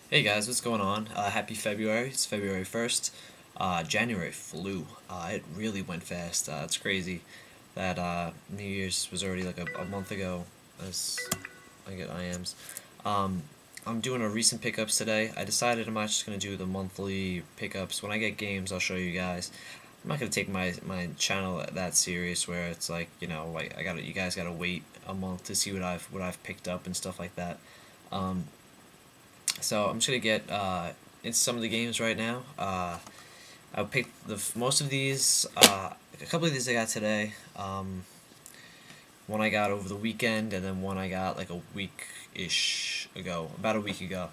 Hey guys, what's going on? Happy February. It's February 1st. January flew. It really went fast. It's crazy that New Year's was already like a month ago as I get IMs. Um, I'm doing a recent pickups today. I decided I'm not just going to do the monthly pickups. When I get games, I'll show you guys. I'm not going to take my channel that serious where it's like, like you guys got to wait a month to see what I've picked up and stuff like that. Um, so I'm just gonna get into some of the games right now. I picked most of these. A couple of these I got today. One I got over the weekend, and then one I got like a week ish ago, about a week ago.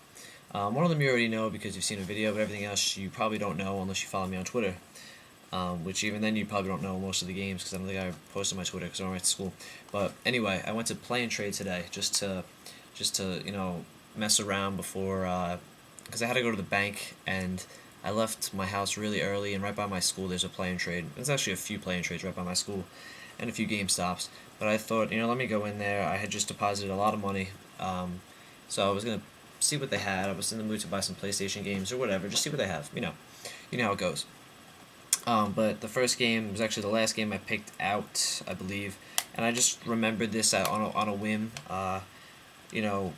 One of them you already know because you've seen a video, but everything else you probably don't know unless you follow me on Twitter. Which even then you probably don't know most of the games because I don't think I posted my Twitter because I went to school. But anyway, I went to Play and Trade today just to mess around before because I had to go to the bank and I left my house really early and right by my school there's a Play and Trade. There's actually a few Play and Trades right by my school and a few Game Stops. But I thought let me go in there. I had just deposited a lot of money, so I was gonna see what they had. I was in the mood to buy some PlayStation games or whatever, just see what they have. You know how it goes. But the first game was actually the last game I picked out, I believe, and I just remembered this on a whim. You know,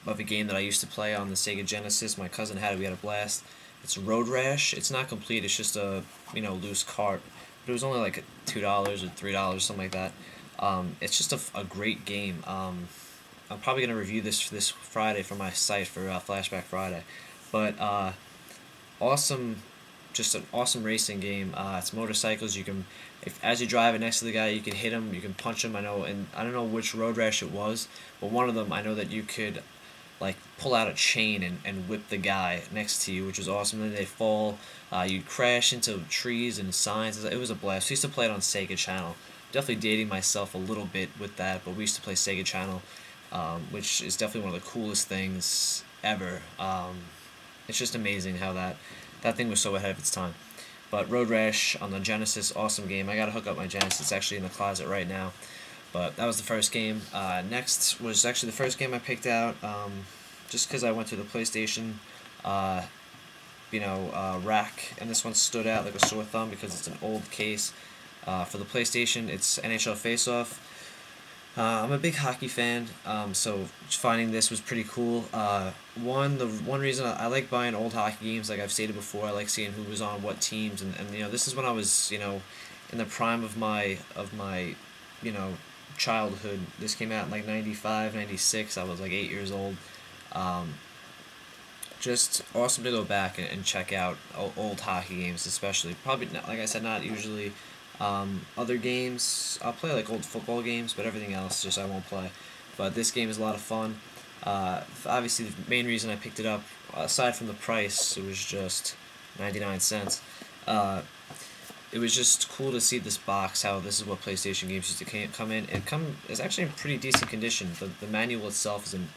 of a game that I used to play on the Sega Genesis. My cousin had it. We had a blast. It's Road Rash. It's not complete. It's just a loose cart. But it was only like $2 or $3, something like that. It's just a great game. I'm probably gonna review this Friday for my site for Flashback Friday, but awesome, just an awesome racing game. It's motorcycles. You can, if as you drive it next to the guy, you can hit him. You can punch him. I know, and I don't know which Road Rash it was, but one of them I know that you could like pull out a chain and whip the guy next to you, which was awesome. Then they fall, you'd crash into trees and signs. It was a blast. We used to play it on Sega Channel. Definitely dating myself a little bit with that, but we used to play Sega Channel, which is definitely one of the coolest things ever. It's just amazing how that thing was so ahead of its time. But Road Rash on the Genesis, awesome game. I gotta hook up my Genesis. It's actually in the closet right now. But that was the first game. Next was actually the first game I picked out, just because I went to the PlayStation, uh, rack, and this one stood out like a sore thumb because it's an old case. For the PlayStation, it's NHL Face Off. I'm a big hockey fan, so finding this was pretty cool. The one reason I like buying old hockey games, like I've stated before, I like seeing who was on what teams, and this is when I was in the prime of my you know childhood. This came out in like 95, 96. I was like 8 years old. Um, just awesome to go back and check out old hockey games, especially. Probably not, like I said, not usually. Other games, I'll play like old football games, but everything else just I won't play. But this game is a lot of fun. Obviously, the main reason I picked it up, aside from the price, it was just 99 cents. Uh, it was just cool to see this box, how this is what PlayStation games used to come in. It's actually in pretty decent condition. The manual itself is in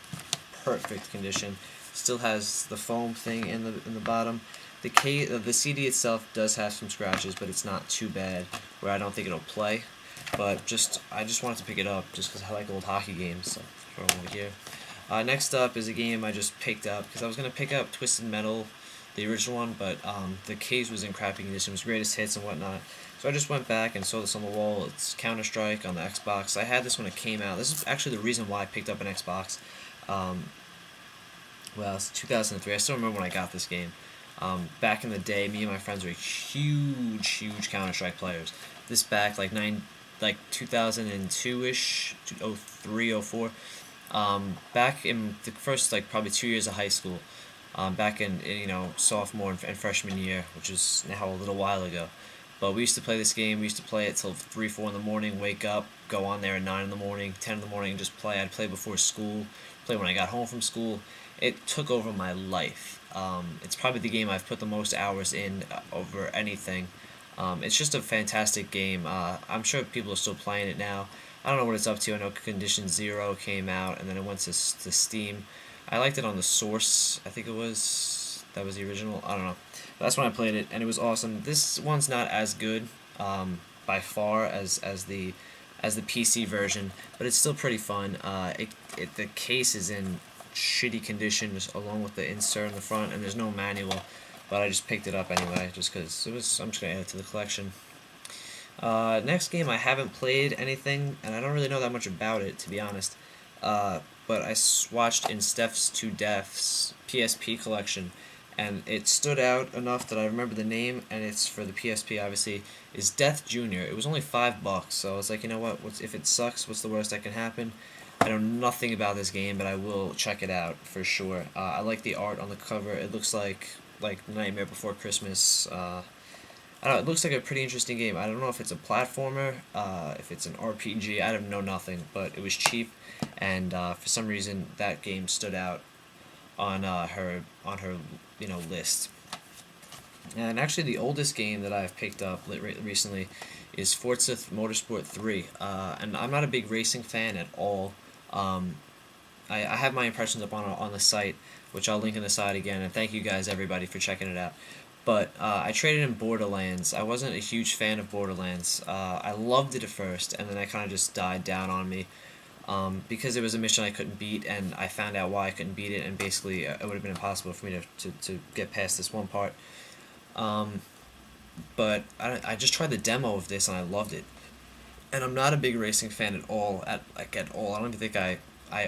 perfect condition. Still has the foam thing in the bottom. The CD itself does have some scratches, but it's not too bad. Where I don't think it'll play, but I just wanted to pick it up just because I like old hockey games. So throw it over here. Next up is a game I just picked up because I was gonna pick up Twisted Metal, the original one, but the case was in crappy condition. It was greatest hits and whatnot. So I just went back and saw this on the wall. It's Counter Strike on the Xbox. I had this when it came out. This is actually the reason why I picked up an Xbox. Um, well, it's 2003. I still remember when I got this game. Back in the day, me and my friends were huge Counter Strike players. This back like 2002 ish, 03, 04. Back in the first like probably 2 years of high school. Back in sophomore and freshman year, which is now a little while ago. But we used to play this game. We used to play it till 3, 4 in the morning. Wake up, go on there at 9 in the morning, 10 in the morning, and just play. I'd play before school, play when I got home from school. It took over my life. It's probably the game I've put the most hours in over anything. It's just a fantastic game. I'm sure people are still playing it now. I don't know what it's up to. I know Condition Zero came out, and then it went to Steam. I liked it on the Source. I think that was the original. I don't know. That's when I played it, and it was awesome. This one's not as good by far as the PC version, but it's still pretty fun. The case is in shitty condition, just along with the insert in the front, and there's no manual. But I just picked it up anyway, just because I'm just gonna add it to the collection. Next game, I haven't played anything, and I don't really know that much about it, to be honest. But I watched In Steps to Death's PSP collection, and it stood out enough that I remember the name, and it's for the PSP, obviously, is Death Jr. It was only $5, so I was like, you know what, if it sucks, what's the worst that can happen? I know nothing about this game, but I will check it out for sure. I like the art on the cover. It looks like Nightmare Before Christmas. I don't know, it looks like a pretty interesting game. I don't know if it's a platformer, if it's an RPG. I don't know nothing, but it was cheap, and for some reason that game stood out on her list. And actually, the oldest game that I've picked up recently is Forza Motorsport 3. And I'm not a big racing fan at all. I have my impressions up on the site, which I'll link in the side again. And thank you guys, everybody, for checking it out. But I traded in Borderlands. I wasn't a huge fan of Borderlands. I loved it at first, and then it kind of just died down on me. Because it was a mission I couldn't beat, and I found out why I couldn't beat it, and basically it would have been impossible for me to get past this one part. But I just tried the demo of this, and I loved it. And I'm not a big racing fan at all. At all. I don't even think I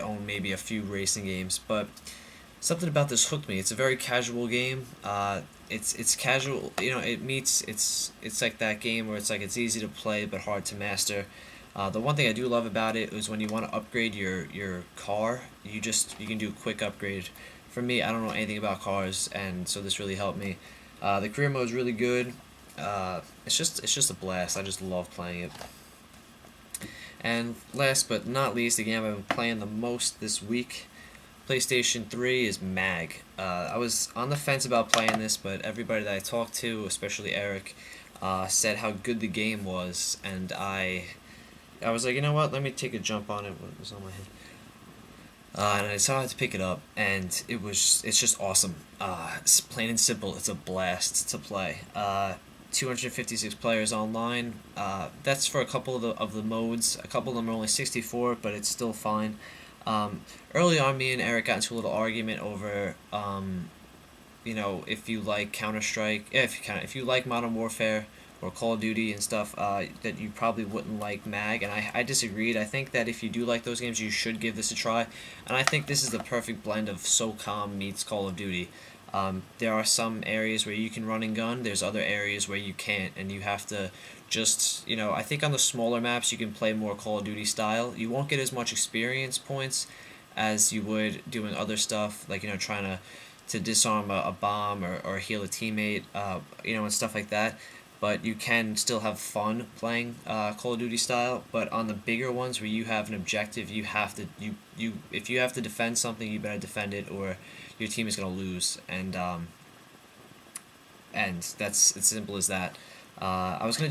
own maybe a few racing games, but something about this hooked me. It's a very casual game. It's casual. It's like that game where it's like it's easy to play but hard to master. The one thing I do love about it is when you want to upgrade your car, you can do a quick upgrade. For me, I don't know anything about cars, and so this really helped me. The career mode is really good. It's just a blast. I just love playing it. And last but not least, the game I've been playing the most this week, PlayStation 3, is MAG. I was on the fence about playing this, but everybody that I talked to, especially Eric, said how good the game was, and I was like, you know what, let me take a jump on it. What was on my head? And I decided to pick it up, and it's just awesome. It's plain and simple. It's a blast to play. 256 players online. That's for a couple of the modes. A couple of them are only 64, but it's still fine. Early on, me and Eric got into a little argument over, if you like Counter-Strike, if you like Modern Warfare or Call of Duty and stuff, that you probably wouldn't like MAG, and I disagreed. I think that if you do like those games, you should give this a try, and I think this is the perfect blend of SOCOM meets Call of Duty. There are some areas where you can run and gun, there's other areas where you can't, and you have to just, I think on the smaller maps you can play more Call of Duty style. You won't get as much experience points as you would doing other stuff, like, trying to disarm a bomb or heal a teammate, and stuff like that. But you can still have fun playing Call of Duty style. But on the bigger ones where you have an objective, you have to if you have to defend something, you better defend it, or your team is gonna lose. And that's as simple as that. I was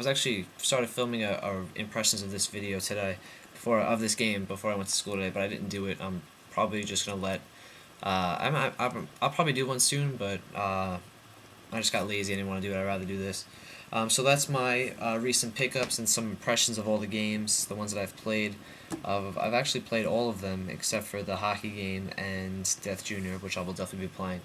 actually started filming a impressions of this video today, of this game before I went to school today, but I didn't do it. I'm probably just gonna let. I'll probably do one soon, but I just got lazy. I didn't want to do it. I'd rather do this. So that's my recent pickups and some impressions of all the games, the ones that I've played. I've actually played all of them except for the hockey game and Death Jr., which I will definitely be playing.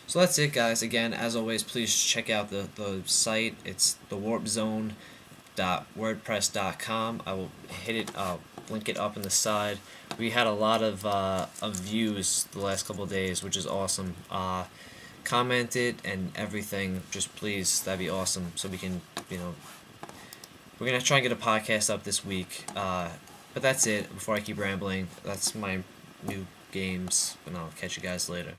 So that's it, guys. Again, as always, please check out the site. It's thewarpzone.wordpress.com. I will link it up in the side. We had a lot of views the last couple of days, which is awesome. Comment it and everything, just please, that'd be awesome, so we can, we're gonna try and get a podcast up this week, but that's it. Before I keep rambling, that's my new games, and I'll catch you guys later.